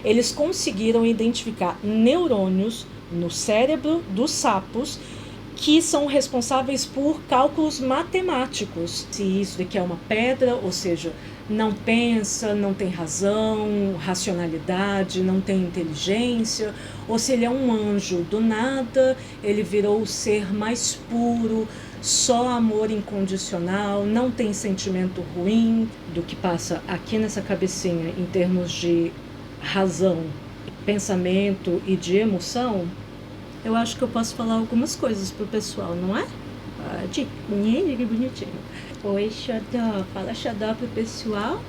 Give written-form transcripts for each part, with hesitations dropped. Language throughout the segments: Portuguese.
eles conseguiram identificar neurônios no cérebro dos sapos que são responsáveis por cálculos matemáticos. Se isso daqui é uma pedra, ou seja, não pensa, não tem razão, racionalidade, não tem inteligência, ou se ele é um anjo, do nada ele virou o ser mais puro, só amor incondicional, não tem sentimento ruim do que passa aqui nessa cabecinha em termos de razão, pensamento e de emoção. Eu acho que eu posso falar algumas coisas pro pessoal, não é? Pode. Que bonitinho. Oi, Xodó. Fala Xodó pro pessoal.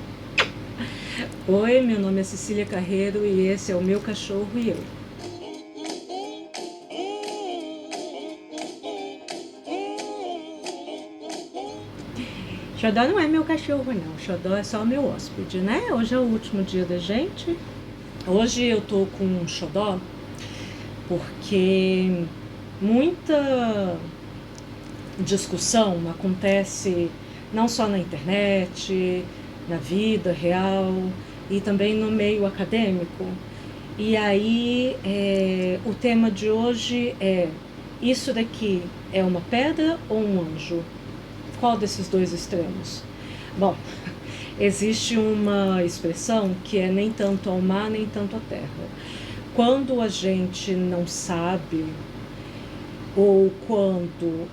Oi, meu nome é Cecília Carreiro e esse é o meu cachorro e eu. Xodó não é meu cachorro, não. Xodó é só o meu hóspede, né? Hoje é o último dia da gente. Hoje eu tô com um Xodó porque muita discussão acontece não só na internet, na vida real e também no meio acadêmico. E aí o tema de hoje é: isso daqui é uma pedra ou um anjo? Qual desses dois extremos? Bom, existe uma expressão que é nem tanto ao mar, nem tanto à terra. Quando a gente não sabe ou quando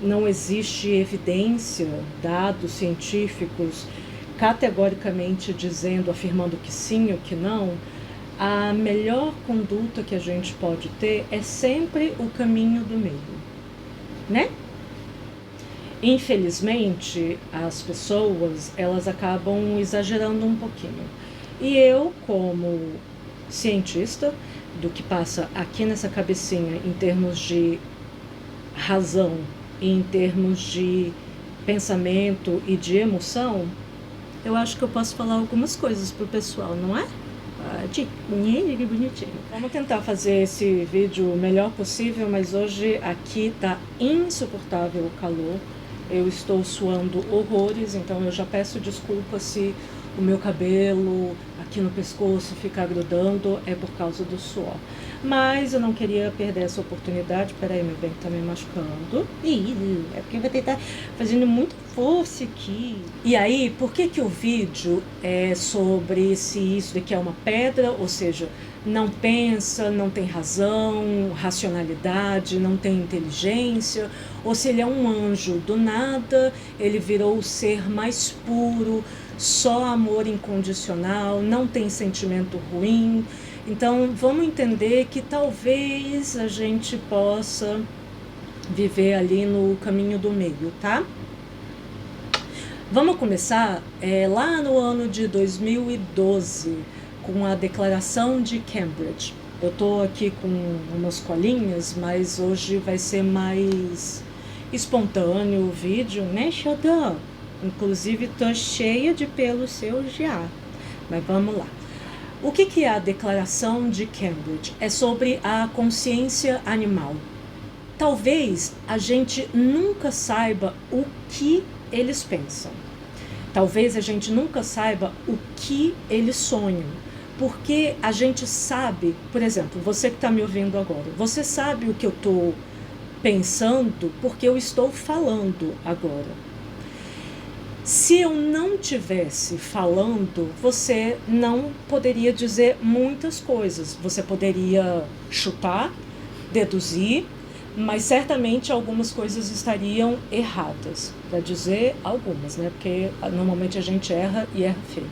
não existe evidência, dados científicos categoricamente dizendo, afirmando que sim ou que não, a melhor conduta que a gente pode ter é sempre o caminho do meio, né? Infelizmente, as pessoas, elas acabam exagerando um pouquinho. E eu, como cientista do que passa aqui nessa cabecinha em termos de razão, em termos de pensamento e de emoção, eu acho que eu posso falar algumas coisas pro pessoal, não é? Que bonitinho. Vamos tentar fazer esse vídeo o melhor possível, mas hoje aqui tá insuportável o calor. Eu estou suando horrores, então eu já peço desculpa se o meu cabelo aqui no pescoço ficar grudando, é por causa do suor. Mas eu não queria perder essa oportunidade. Peraí, meu bem, que tá me machucando. É porque vai tentar fazendo muita força aqui. E aí, por que o vídeo é sobre se isso daqui é uma pedra, ou seja, não pensa, não tem razão, racionalidade, não tem inteligência, ou se ele é um anjo, do nada ele virou o ser mais puro, só amor incondicional, não tem sentimento ruim. Então vamos entender que talvez a gente possa viver ali no caminho do meio, tá? Vamos começar lá no ano de 2012, com a Declaração de Cambridge. Eu tô aqui com umas colinhas, mas hoje vai ser mais espontâneo o vídeo, né, Xodó? Inclusive tô cheia de pelo seu já, mas vamos lá. O que é a Declaração de Cambridge? É sobre a consciência animal. Talvez a gente nunca saiba o que eles pensam. Talvez a gente nunca saiba o que eles sonham. Porque a gente sabe, por exemplo, você que está me ouvindo agora, você sabe o que eu estou pensando porque eu estou falando agora. Se eu não tivesse falando, você não poderia dizer muitas coisas. Você poderia chutar, deduzir, mas certamente algumas coisas estariam erradas. Para dizer algumas, né? Porque normalmente a gente erra e erra feio.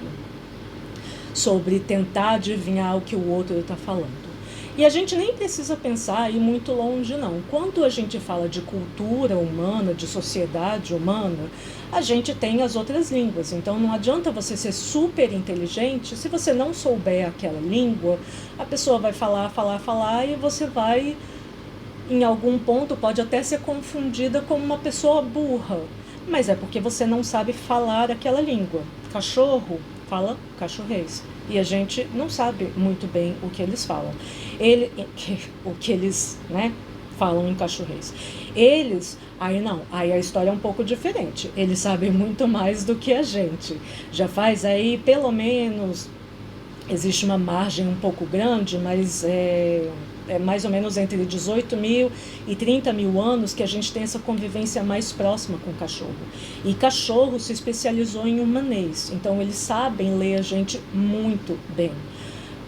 Sobre tentar adivinhar o que o outro está falando. E a gente nem precisa pensar ir muito longe, não. Quando a gente fala de cultura humana, de sociedade humana, a gente tem as outras línguas. Então não adianta você ser super inteligente se você não souber aquela língua. A pessoa vai falar e você vai, em algum ponto, pode até ser confundida como uma pessoa burra. Mas é porque você não sabe falar aquela língua. Cachorro fala cachorrês. E a gente não sabe muito bem o que eles falam. O que eles, né, falam em cachorrês. Eles, aí a história é um pouco diferente. Eles sabem muito mais do que a gente. Já faz aí pelo menos existe uma margem um pouco grande, mas é mais ou menos entre 18 mil e 30 mil anos que a gente tem essa convivência mais próxima com o cachorro. E cachorro se especializou em humanês, então eles sabem ler a gente muito bem.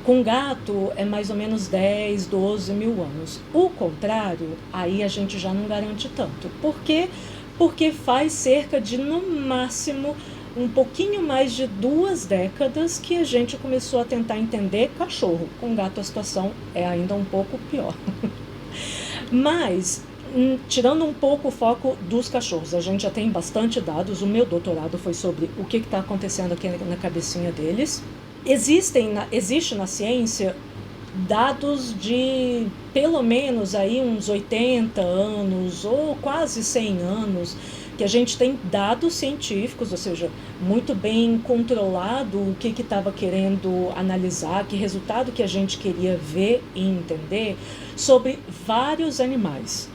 Com gato é mais ou menos 10, 12 mil anos. O contrário, aí a gente já não garante tanto. Por quê? Porque faz cerca de, no máximo, um pouquinho mais de 2 décadas que a gente começou a tentar entender cachorro. Com gato a situação é ainda um pouco pior. Mas, tirando um pouco o foco dos cachorros, a gente já tem bastante dados. O meu doutorado foi sobre o que está acontecendo aqui na cabecinha deles. Existe na ciência dados de pelo menos aí uns 80 anos ou quase 100 anos que a gente tem dados científicos, ou seja, muito bem controlado o que estava querendo analisar, que resultado que a gente queria ver e entender sobre vários animais.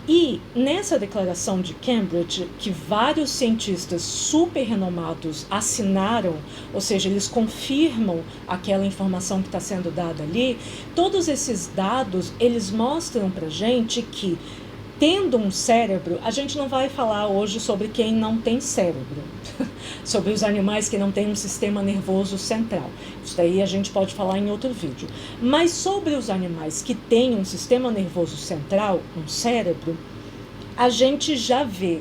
E nessa declaração de Cambridge, que vários cientistas super renomados assinaram, ou seja, eles confirmam aquela informação que está sendo dada ali, todos esses dados, eles mostram para a gente que, tendo um cérebro, a gente não vai falar hoje sobre quem não tem cérebro, sobre os animais que não têm um sistema nervoso central. Isso daí a gente pode falar em outro vídeo. Mas sobre os animais que têm um sistema nervoso central, um cérebro, a gente já vê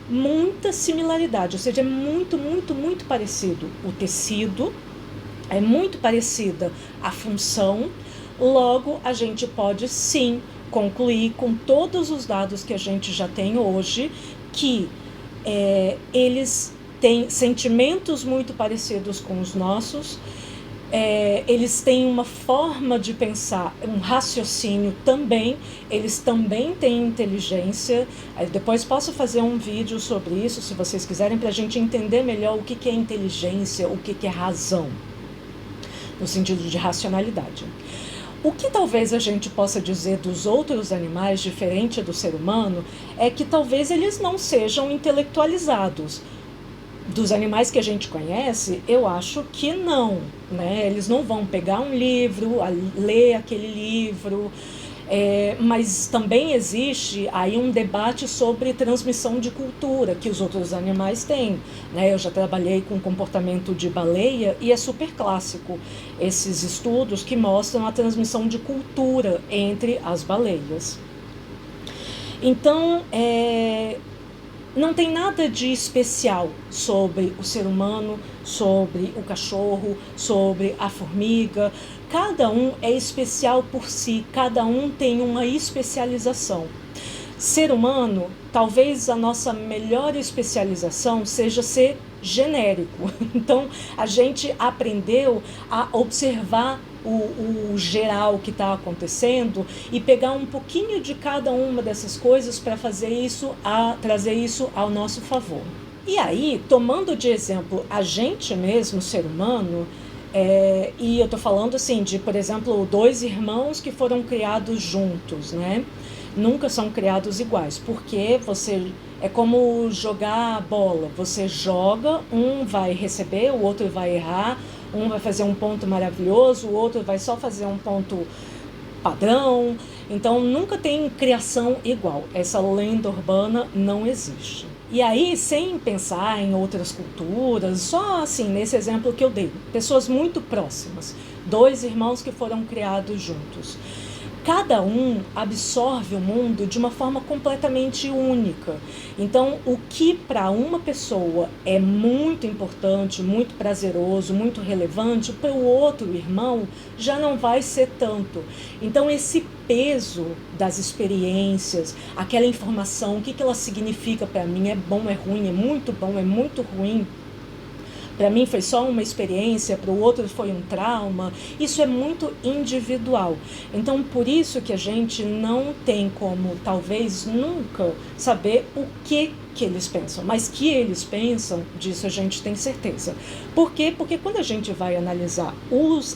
muita similaridade, ou seja, é muito, muito, muito parecido o tecido, é muito parecida a função, logo a gente pode sim concluir com todos os dados que a gente já tem hoje que eles têm sentimentos muito parecidos com os nossos, eles têm uma forma de pensar, um raciocínio também, eles também têm inteligência. Depois posso fazer um vídeo sobre isso, se vocês quiserem, para a gente entender melhor o que é inteligência, o que é razão, no sentido de racionalidade. O que talvez a gente possa dizer dos outros animais, diferente do ser humano, é que talvez eles não sejam intelectualizados. Dos animais que a gente conhece, eu acho que não, né? Eles não vão pegar um livro, ler aquele livro, mas também existe aí um debate sobre transmissão de cultura que os outros animais têm, né? Eu já trabalhei com comportamento de baleia e é super clássico esses estudos que mostram a transmissão de cultura entre as baleias. Então, não tem nada de especial sobre o ser humano, sobre o cachorro, sobre a formiga. Cada um é especial por si, cada um tem uma especialização. Ser humano, talvez a nossa melhor especialização seja ser genérico. Então, a gente aprendeu a observar o geral que está acontecendo e pegar um pouquinho de cada uma dessas coisas para trazer isso ao nosso favor. E aí, tomando de exemplo a gente mesmo, ser humano, e eu estou falando assim de, por exemplo, 2 irmãos que foram criados juntos, né? Nunca são criados iguais, porque é como jogar bola, você joga, um vai receber, o outro vai errar, um vai fazer um ponto maravilhoso, o outro vai só fazer um ponto padrão. Então nunca tem criação igual, essa lenda urbana não existe. E aí, sem pensar em outras culturas, só assim, nesse exemplo que eu dei, pessoas muito próximas, 2 irmãos que foram criados juntos. Cada um absorve o mundo de uma forma completamente única. Então, o que para uma pessoa é muito importante, muito prazeroso, muito relevante, para o outro irmão já não vai ser tanto. Então, esse peso das experiências, aquela informação, o que ela significa para mim, é bom, é ruim, é muito bom, é muito ruim, para mim foi só uma experiência, para o outro foi um trauma, isso é muito individual. Então, por isso que a gente não tem como, talvez nunca, saber o que que eles pensam, mas que eles pensam, disso a gente tem certeza. Por quê? Porque quando a gente vai analisar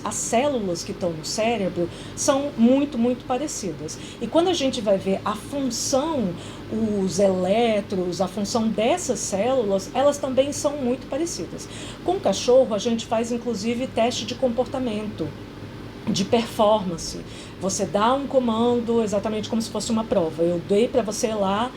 as células que estão no cérebro, são muito, muito parecidas. E quando a gente vai ver a função, os elétrons, a função dessas células, elas também são muito parecidas. Com o cachorro, a gente faz inclusive teste de comportamento, de performance. Você dá um comando exatamente como se fosse uma prova. Eu dei para você lá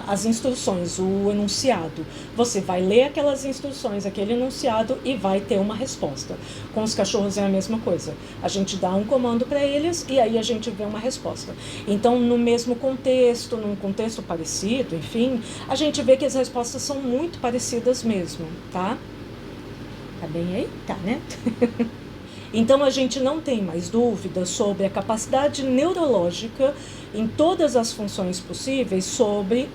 as instruções, o enunciado. Você vai ler aquelas instruções, aquele enunciado e vai ter uma resposta. Com os cachorros é a mesma coisa. A gente dá um comando para eles e aí a gente vê uma resposta. Então, no mesmo contexto, num contexto parecido, enfim, a gente vê que as respostas são muito parecidas mesmo, tá? Tá bem aí? Tá, né? Então, a gente não tem mais dúvida sobre a capacidade neurológica em todas as funções possíveis sobre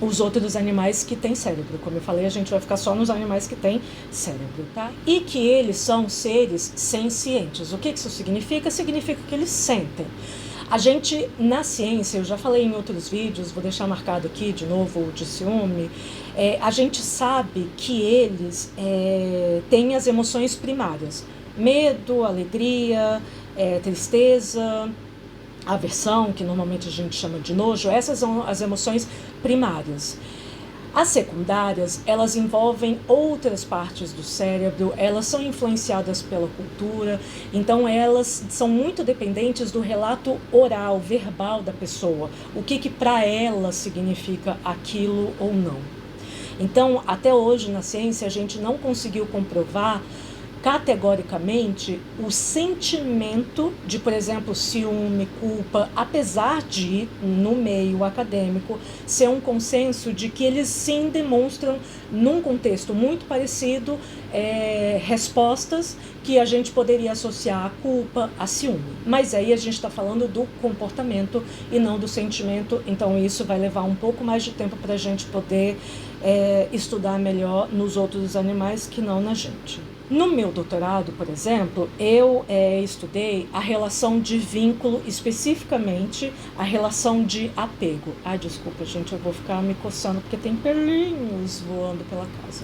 os outros animais que têm cérebro. Como eu falei, a gente vai ficar só nos animais que têm cérebro, tá? E que eles são seres sencientes. O que isso significa? Significa que eles sentem. A gente, na ciência, eu já falei em outros vídeos, vou deixar marcado aqui de novo o de ciúme, a gente sabe que eles têm as emoções primárias. Medo, alegria, tristeza, aversão, que normalmente a gente chama de nojo, essas são as emoções primárias. As secundárias, elas envolvem outras partes do cérebro, elas são influenciadas pela cultura, então elas são muito dependentes do relato oral, verbal da pessoa, o que para ela significa aquilo ou não. Então, até hoje na ciência a gente não conseguiu comprovar categoricamente o sentimento de, por exemplo, ciúme, culpa, apesar de, no meio acadêmico, ser um consenso de que eles sim demonstram, num contexto muito parecido, respostas que a gente poderia associar a culpa, a ciúme. Mas aí a gente está falando do comportamento e não do sentimento, então isso vai levar um pouco mais de tempo para a gente poder estudar melhor nos outros animais que não na gente. No meu doutorado, por exemplo, eu estudei a relação de vínculo, especificamente a relação de apego. Ai, desculpa, gente, eu vou ficar me coçando porque tem pelinhos voando pela casa.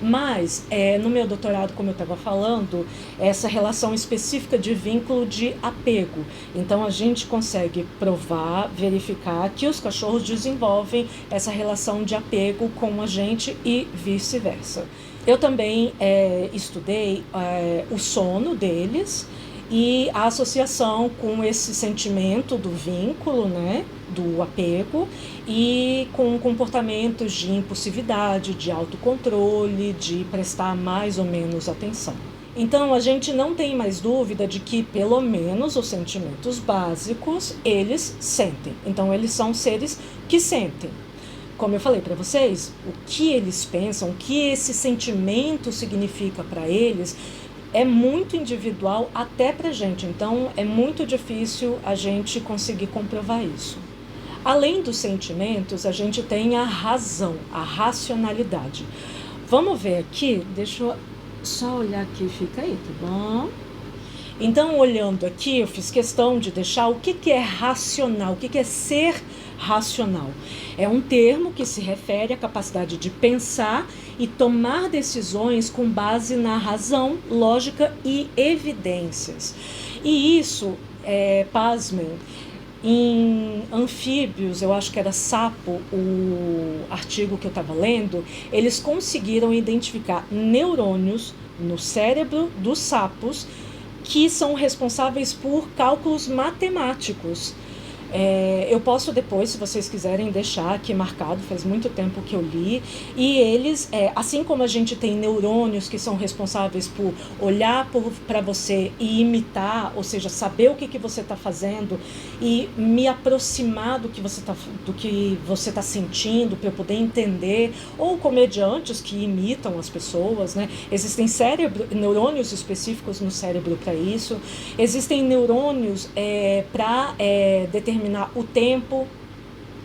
Mas, no meu doutorado, como eu estava falando, essa relação específica de vínculo de apego. Então, a gente consegue provar, verificar que os cachorros desenvolvem essa relação de apego com a gente e vice-versa. Eu também estudei o sono deles e a associação com esse sentimento do vínculo, né, do apego, e com comportamentos de impulsividade, de autocontrole, de prestar mais ou menos atenção. Então, a gente não tem mais dúvida de que, pelo menos, os sentimentos básicos, eles sentem. Então, eles são seres que sentem. Como eu falei para vocês, o que eles pensam, o que esse sentimento significa para eles, é muito individual até para a gente. Então, é muito difícil a gente conseguir comprovar isso. Além dos sentimentos, a gente tem a razão, a racionalidade. Vamos ver aqui, deixa eu só olhar aqui, fica aí, tá bom? Então, olhando aqui, eu fiz questão de deixar o que é racional, o que é ser racional. É um termo que se refere à capacidade de pensar e tomar decisões com base na razão, lógica e evidências. E isso, pasmem, em anfíbios, eu acho que era sapo, o artigo que eu estava lendo, eles conseguiram identificar neurônios no cérebro dos sapos que são responsáveis por cálculos matemáticos. Eu posso depois, se vocês quiserem, deixar aqui marcado, faz muito tempo que eu li, e eles, assim como a gente tem neurônios que são responsáveis por olhar para você e imitar, ou seja, saber o que você está fazendo e me aproximar do que você está sentindo para eu poder entender, ou comediantes que imitam as pessoas, né? Existem neurônios específicos no cérebro para isso, existem neurônios para determinar o tempo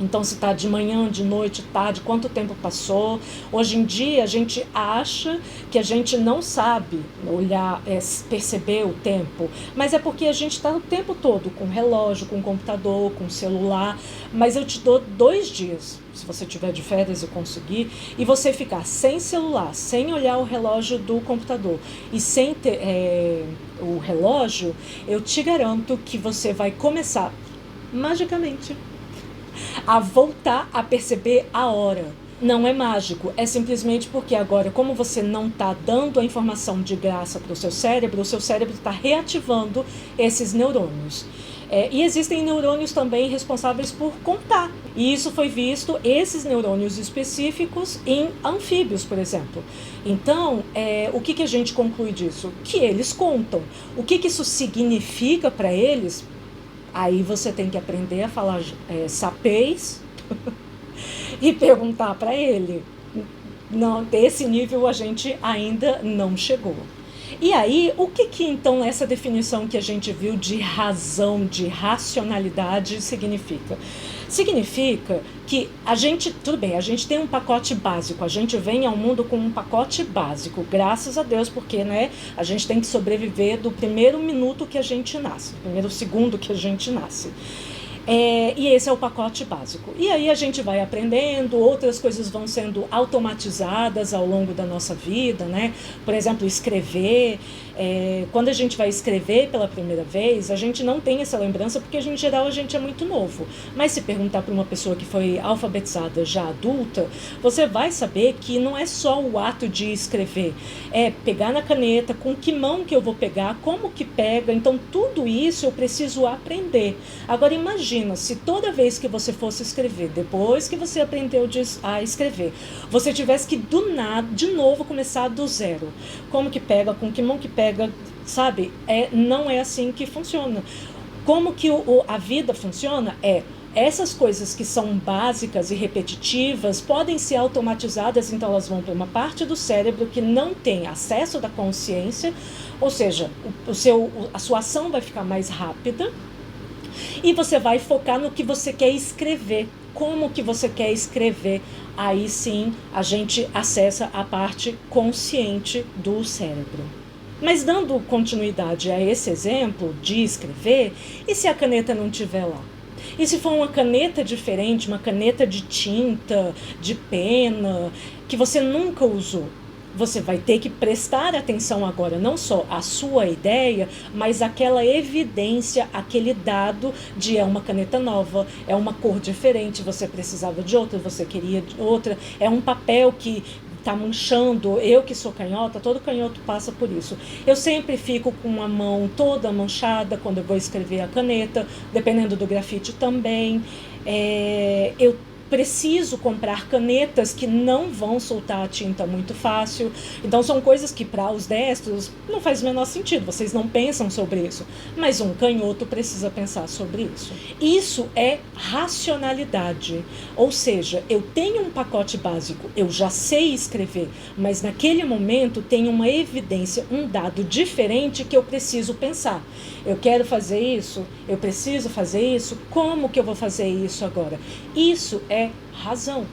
Então, se está de manhã, de noite, tarde, quanto tempo passou. Hoje em dia, a gente acha que a gente não sabe olhar, perceber o tempo, mas é porque a gente está o tempo todo com relógio, com computador, com celular. Mas eu te dou 2 dias, se você tiver de férias e conseguir, e você ficar sem celular, sem olhar o relógio do computador e sem ter o relógio, eu te garanto que você vai começar, magicamente, a voltar a perceber a hora. Não é mágico, é simplesmente porque agora, como você não está dando a informação de graça para o seu cérebro está reativando esses neurônios. E existem neurônios também responsáveis por contar. E isso foi visto, esses neurônios específicos, em anfíbios, por exemplo. Então, o que a gente conclui disso? Que eles contam. O que isso significa para eles? Aí você tem que aprender a falar sapeis e perguntar para ele. Não, desse nível a gente ainda não chegou. E aí, o que então essa definição que a gente viu de razão, de racionalidade significa? Significa que a gente, tudo bem, a gente tem um pacote básico, a gente vem ao mundo com um pacote básico, graças a Deus, porque a gente tem que sobreviver do primeiro minuto que a gente nasce, do primeiro segundo que a gente nasce. E esse é o pacote básico. E aí a gente vai aprendendo, outras coisas vão sendo automatizadas ao longo da nossa vida, né? Por exemplo, escrever. Quando a gente vai escrever pela primeira vez, a gente não tem essa lembrança porque, em geral, a gente é muito novo. Mas se perguntar para uma pessoa que foi alfabetizada já adulta, você vai saber que não é só o ato de escrever, é pegar na caneta, com que mão que eu vou pegar, como que pega. Então, tudo isso eu preciso aprender. Agora, imagina se toda vez que você fosse escrever, depois que você aprendeu a escrever, você tivesse que do nada, de novo, começar do zero. Como que pega, com que mão que pega, sabe? Não é assim que funciona. Como que a vida funciona? Essas coisas que são básicas e repetitivas podem ser automatizadas, então elas vão para uma parte do cérebro que não tem acesso da consciência, ou seja, a sua ação vai ficar mais rápida e você vai focar no que você quer escrever. Como que você quer escrever? Aí sim a gente acessa a parte consciente do cérebro. Mas dando continuidade a esse exemplo de escrever, e se a caneta não estiver lá? E se for uma caneta diferente, uma caneta de tinta, de pena, que você nunca usou? Você vai ter que prestar atenção agora, não só à sua ideia, mas àquela evidência, aquele dado de uma caneta nova, é uma cor diferente, você precisava de outra, você queria outra, é um papel que está manchando. Eu que sou canhota, todo canhoto passa por isso. Eu sempre fico com a mão toda manchada quando eu vou escrever a caneta, dependendo do grafite também. Eu preciso comprar canetas que não vão soltar a tinta muito fácil. Então são coisas que para os destros não faz o menor sentido, vocês não pensam sobre isso, mas um canhoto precisa pensar sobre isso. Isso é racionalidade, ou seja, eu tenho um pacote básico, eu já sei escrever, mas naquele momento tem uma evidência, um dado diferente que eu preciso pensar. Eu quero fazer isso, eu preciso fazer isso, como que eu vou fazer isso agora? Isso é razão.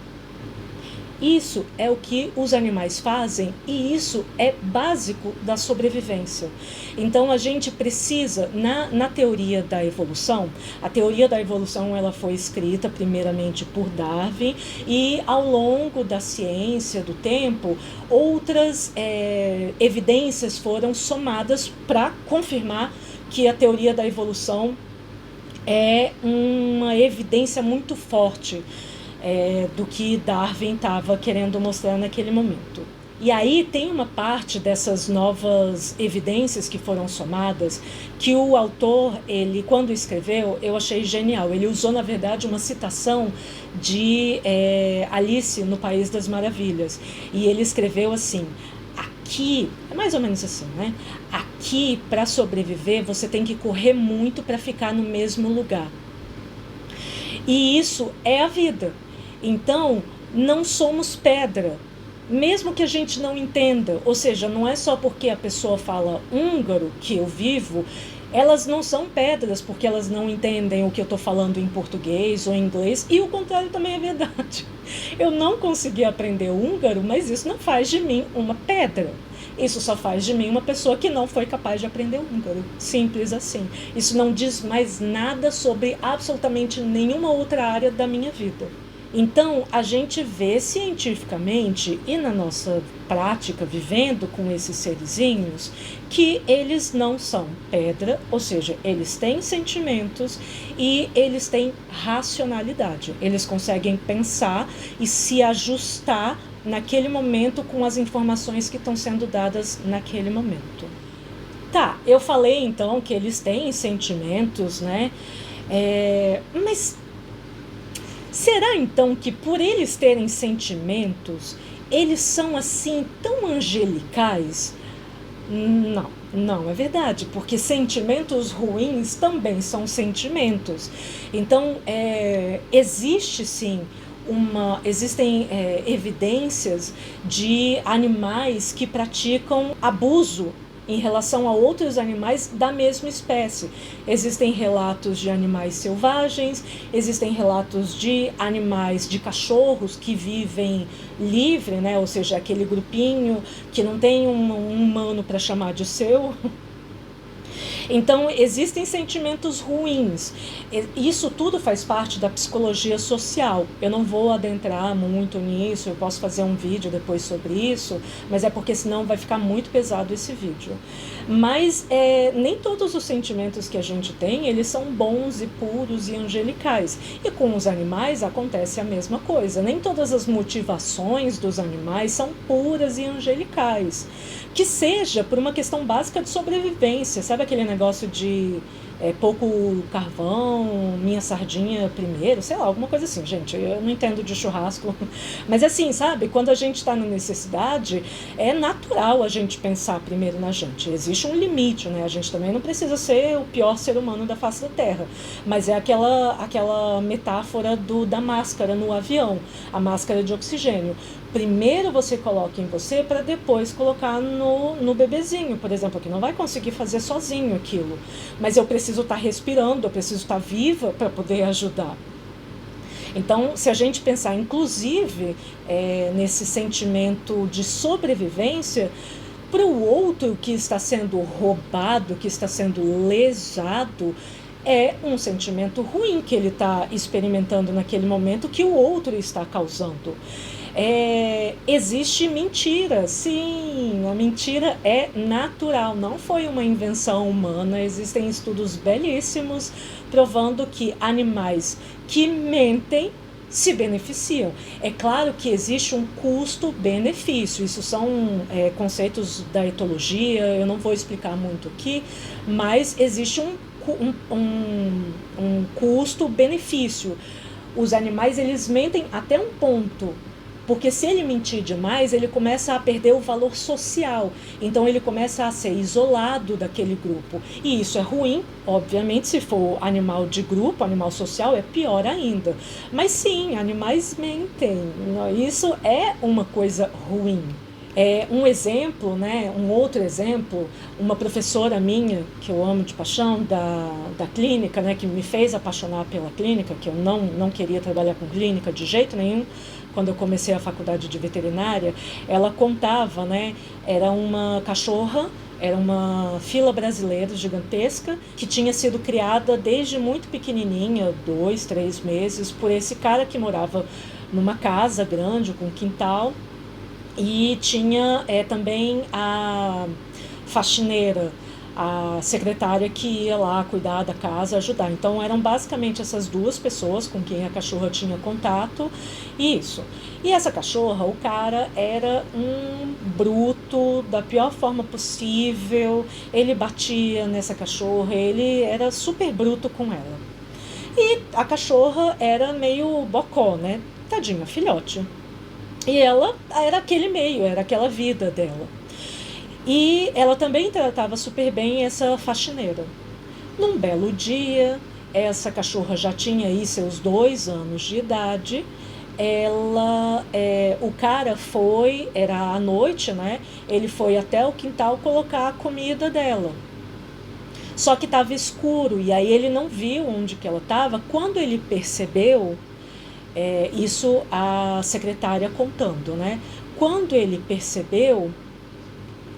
Isso é o que os animais fazem e isso é básico da sobrevivência. Então a gente precisa, na teoria da evolução, a teoria da evolução ela foi escrita primeiramente por Darwin e ao longo da ciência, do tempo, outras evidências foram somadas para confirmar que a teoria da evolução é uma evidência muito forte do que Darwin estava querendo mostrar naquele momento. E aí tem uma parte dessas novas evidências que foram somadas que o autor, ele quando escreveu, eu achei genial. Ele usou, na verdade, uma citação de Alice no País das Maravilhas. E ele escreveu assim: aqui, é mais ou menos assim, né? Aqui, para sobreviver, você tem que correr muito para ficar no mesmo lugar. E isso é a vida. Então, não somos pedra. mesmo que a gente não entenda, ou seja, não é só porque a pessoa fala húngaro que eu vivo, elas não são pedras porque elas não entendem o que eu estou falando em português ou em inglês, e o contrário também é verdade. Eu não consegui aprender húngaro, mas isso não faz de mim uma pedra. Isso só faz de mim uma pessoa que não foi capaz de aprender húngaro. Simples assim. Isso não diz mais nada sobre absolutamente nenhuma outra área da minha vida. Então, a gente vê cientificamente e na nossa prática, vivendo com esses serizinhos, que eles não são pedra, ou seja, eles têm sentimentos e eles têm racionalidade. Eles conseguem pensar e se ajustar naquele momento com as informações que estão sendo dadas naquele momento. Tá, eu falei então que eles têm sentimentos, né? Mas será então que por eles terem sentimentos, eles são assim tão angelicais? Não é verdade, porque sentimentos ruins também são sentimentos. Então, existe sim existem evidências de animais que praticam abuso em relação a outros animais da mesma espécie. Existem relatos de animais selvagens, existem relatos de animais, de cachorros que vivem livre, né? Ou seja, aquele grupinho que não tem um humano para chamar de seu. Então, existem sentimentos ruins. Isso tudo faz parte da psicologia social. Eu não vou adentrar muito nisso, eu posso fazer um vídeo depois sobre isso, mas é porque senão vai ficar muito pesado esse vídeo. Mas nem todos os sentimentos que a gente tem, eles são bons e puros e angelicais. E com os animais acontece a mesma coisa. Nem todas as motivações dos animais são puras e angelicais. Que seja por uma questão básica de sobrevivência. Sabe aquele negócio de pouco carvão, minha sardinha primeiro, sei lá, alguma coisa assim, gente, eu não entendo de churrasco, mas assim, sabe, quando a gente está na necessidade, é natural a gente pensar primeiro na gente, existe um limite, né, a gente também não precisa ser o pior ser humano da face da terra, mas é aquela metáfora da máscara no avião, a máscara de oxigênio. Primeiro você coloca em você para depois colocar no bebezinho, por exemplo, que não vai conseguir fazer sozinho aquilo. Mas eu preciso estar respirando, eu preciso estar viva para poder ajudar. Então, se a gente pensar, inclusive, nesse sentimento de sobrevivência, para o outro que está sendo roubado, que está sendo lesado, é um sentimento ruim que ele está experimentando naquele momento que o outro está causando. Existe mentira, sim, a mentira é natural, não foi uma invenção humana. Existem estudos belíssimos provando que animais que mentem se beneficiam. É claro que existe um custo-benefício, isso são conceitos da etologia, eu não vou explicar muito aqui, mas existe um custo-benefício. Os animais, eles mentem até um ponto, porque se ele mentir demais, ele começa a perder o valor social. Então ele começa a ser isolado daquele grupo. E isso é ruim, obviamente, se for animal de grupo, animal social, é pior ainda. Mas sim, animais mentem. Isso é uma coisa ruim. Um exemplo, né, um outro exemplo, uma professora minha, que eu amo de paixão, da clínica, né, que me fez apaixonar pela clínica, que eu não queria trabalhar com clínica de jeito nenhum, quando eu comecei a faculdade de veterinária, ela contava, né, era uma cachorra, era uma fila brasileira gigantesca, que tinha sido criada desde muito pequenininha, 2, 3 meses, por esse cara que morava numa casa grande, com quintal, e tinha também a faxineira, a secretária que ia lá cuidar da casa, ajudar. Então eram basicamente essas duas pessoas com quem a cachorra tinha contato, e isso. E essa cachorra, o cara era um bruto da pior forma possível, ele batia nessa cachorra, ele era super bruto com ela. E a cachorra era meio bocó, né? Tadinha, filhote. E ela era aquele meio, era aquela vida dela. E ela também tratava super bem essa faxineira. Num belo dia, essa cachorra já tinha aí seus 2 anos de idade, o cara foi, era à noite, né? Ele foi até o quintal colocar a comida dela. Só que estava escuro, e aí ele não viu onde que ela estava. Quando ele percebeu, isso a secretária contando, né? Quando ele percebeu,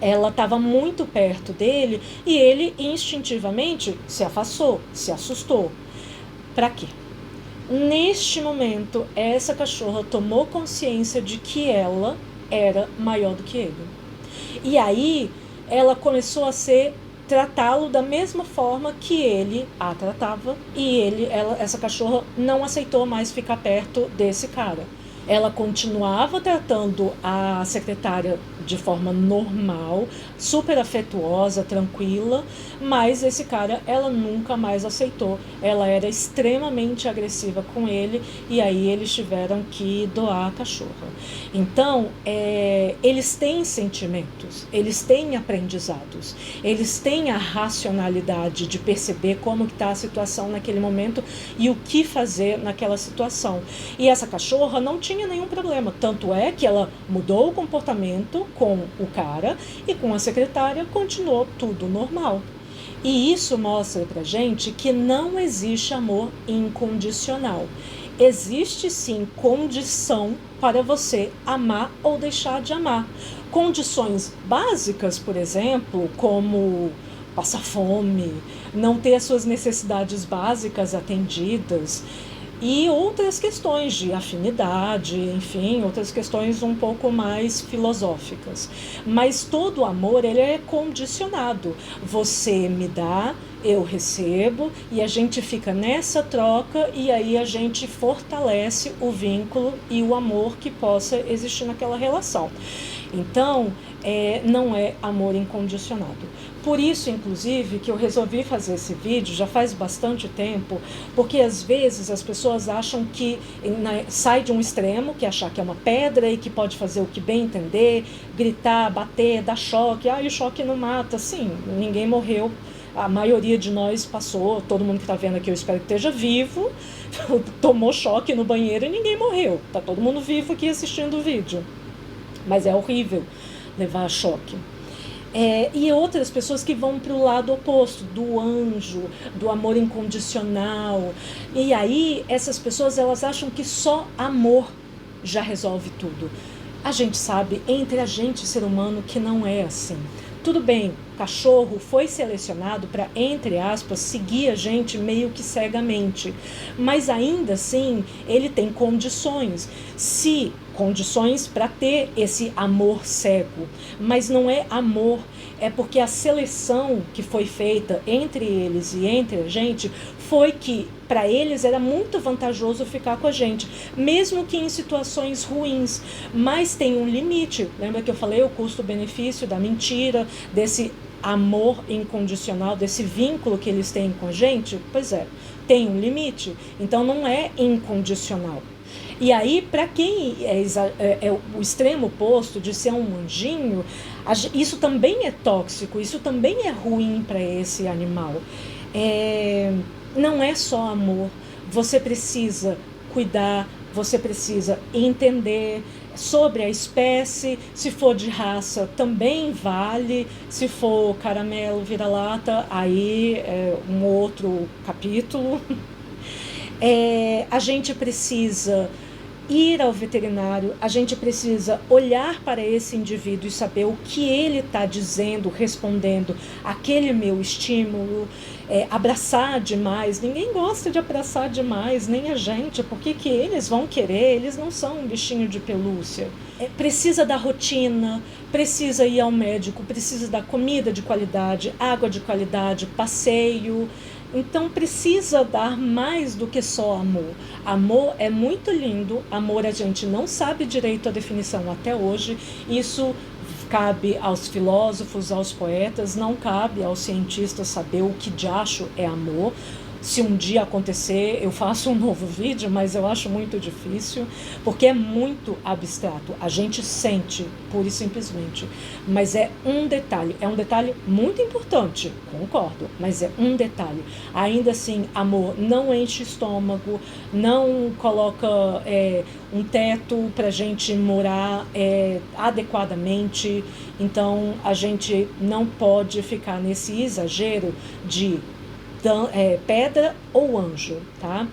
ela estava muito perto dele e ele instintivamente se afastou, se assustou. Para quê? Neste momento, essa cachorra tomou consciência de que ela era maior do que ele. E aí, ela começou a tratá-lo da mesma forma que ele a tratava, e essa cachorra não aceitou mais ficar perto desse cara. Ela continuava tratando a secretária de forma normal, super afetuosa, tranquila, mas esse cara ela nunca mais aceitou. Ela era extremamente agressiva com ele e aí eles tiveram que doar a cachorra. Então, eles têm sentimentos, eles têm aprendizados, eles têm a racionalidade de perceber como está a situação naquele momento e o que fazer naquela situação. E essa cachorra não tinha nenhum problema, tanto é que ela mudou o comportamento com o cara e com a secretária continuou tudo normal. E isso mostra pra gente que não existe amor incondicional. Existe sim condição para você amar ou deixar de amar. Condições básicas, por exemplo, como passar fome, não ter as suas necessidades básicas atendidas, e outras questões de afinidade, enfim, outras questões um pouco mais filosóficas. Mas todo amor, ele é condicionado. Você me dá, eu recebo, e a gente fica nessa troca, e aí a gente fortalece o vínculo e o amor que possa existir naquela relação. Então, não é amor incondicionado. Por isso, inclusive, que eu resolvi fazer esse vídeo, já faz bastante tempo, porque às vezes as pessoas acham que sai de um extremo, que é achar que é uma pedra e que pode fazer o que bem entender, gritar, bater, dar choque. O choque não mata. Sim, ninguém morreu. A maioria de nós passou, todo mundo que está vendo aqui, eu espero que esteja vivo, tomou choque no banheiro e ninguém morreu. Está todo mundo vivo aqui assistindo o vídeo. Mas é horrível levar choque. E outras pessoas que vão para o lado oposto, do anjo, do amor incondicional. E aí, essas pessoas, elas acham que só amor já resolve tudo. A gente sabe, entre a gente, ser humano, que não é assim. Tudo bem, o cachorro foi selecionado para, entre aspas, seguir a gente meio que cegamente. Mas ainda assim, ele tem condições. Condições para ter esse amor cego, mas não é amor, é porque a seleção que foi feita entre eles e entre a gente foi que para eles era muito vantajoso ficar com a gente, mesmo que em situações ruins, mas tem um limite. Lembra que eu falei o custo-benefício da mentira, desse amor incondicional, desse vínculo que eles têm com a gente? Pois tem um limite, então não é incondicional. E aí, para quem é o extremo oposto de ser um anjinho, isso também é tóxico, isso também é ruim para esse animal. Não é só amor, você precisa cuidar, você precisa entender sobre a espécie, se for de raça também vale, se for caramelo, vira-lata, aí é um outro capítulo. A gente precisa ir ao veterinário, a gente precisa olhar para esse indivíduo e saber o que ele está dizendo, respondendo àquele meu estímulo. Abraçar demais, ninguém gosta de abraçar demais, nem a gente, porque que eles vão querer, eles não são um bichinho de pelúcia. Precisa da rotina, precisa ir ao médico, precisa da comida de qualidade, água de qualidade, passeio. Então precisa dar mais do que só amor. Amor é muito lindo, amor a gente não sabe direito a definição até hoje, isso cabe aos filósofos, aos poetas, não cabe aos cientistas saber o que diacho é amor. Se um dia acontecer, eu faço um novo vídeo, mas eu acho muito difícil, porque é muito abstrato. A gente sente, pura e simplesmente. Mas é um detalhe muito importante, concordo, mas é um detalhe. Ainda assim, amor não enche estômago, não coloca um teto pra gente morar adequadamente. Então, a gente não pode ficar nesse exagero de pedra ou anjo, tá?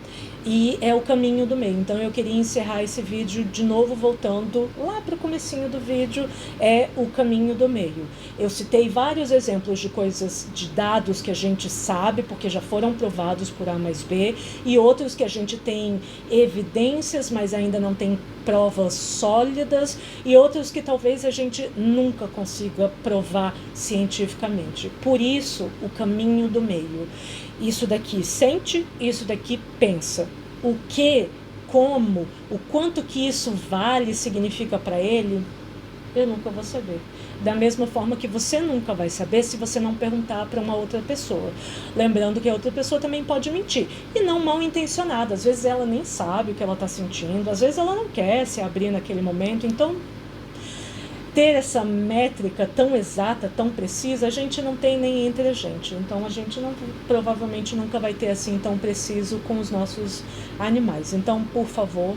E é o caminho do meio. Então eu queria encerrar esse vídeo de novo voltando lá para o comecinho do vídeo, é o caminho do meio. Eu citei vários exemplos de coisas, de dados que a gente sabe, porque já foram provados por A mais B, e outros que a gente tem evidências, mas ainda não tem provas sólidas, e outros que talvez a gente nunca consiga provar cientificamente. Por isso, o caminho do meio. Isso daqui sente, isso daqui pensa. O que, como, o quanto que isso vale, significa para ele, eu nunca vou saber. Da mesma forma que você nunca vai saber se você não perguntar para uma outra pessoa. Lembrando que a outra pessoa também pode mentir. E não mal intencionada. Às vezes ela nem sabe o que ela está sentindo. Às vezes ela não quer se abrir naquele momento. Então, ter essa métrica tão exata, tão precisa, a gente não tem nem entre a gente. Então a gente provavelmente nunca vai ter assim tão preciso com os nossos animais. Então, por favor,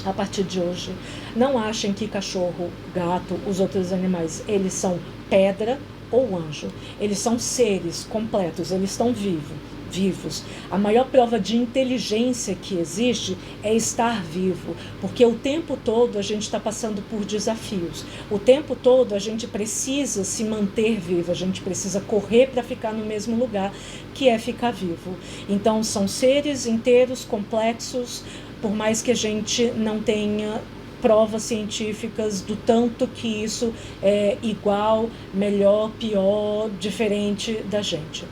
a partir de hoje, não achem que cachorro, gato, os outros animais, eles são pedra ou anjo. Eles são seres completos, eles estão vivos. A maior prova de inteligência que existe é estar vivo, porque o tempo todo a gente está passando por desafios. O tempo todo a gente precisa se manter vivo, a gente precisa correr para ficar no mesmo lugar, que é ficar vivo. Então são seres inteiros, complexos, por mais que a gente não tenha provas científicas do tanto que isso é igual, melhor, pior, diferente da gente.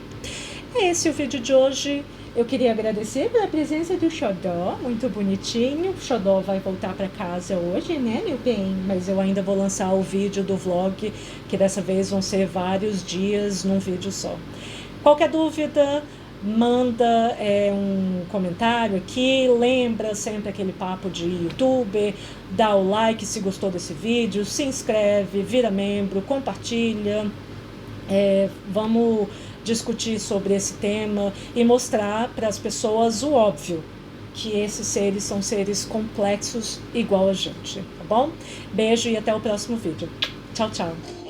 Esse é o vídeo de hoje. Eu queria agradecer pela presença do Xodó, muito bonitinho. O Xodó vai voltar para casa hoje, né, meu bem? Mas eu ainda vou lançar o vídeo do vlog, que dessa vez vão ser vários dias num vídeo só. Qualquer dúvida, manda um comentário aqui. Lembra sempre aquele papo de youtuber, dá o like se gostou desse vídeo, se inscreve, vira membro, compartilha. Vamos discutir sobre esse tema e mostrar para as pessoas o óbvio, que esses seres são seres complexos igual a gente, tá bom? Beijo e até o próximo vídeo. Tchau, tchau.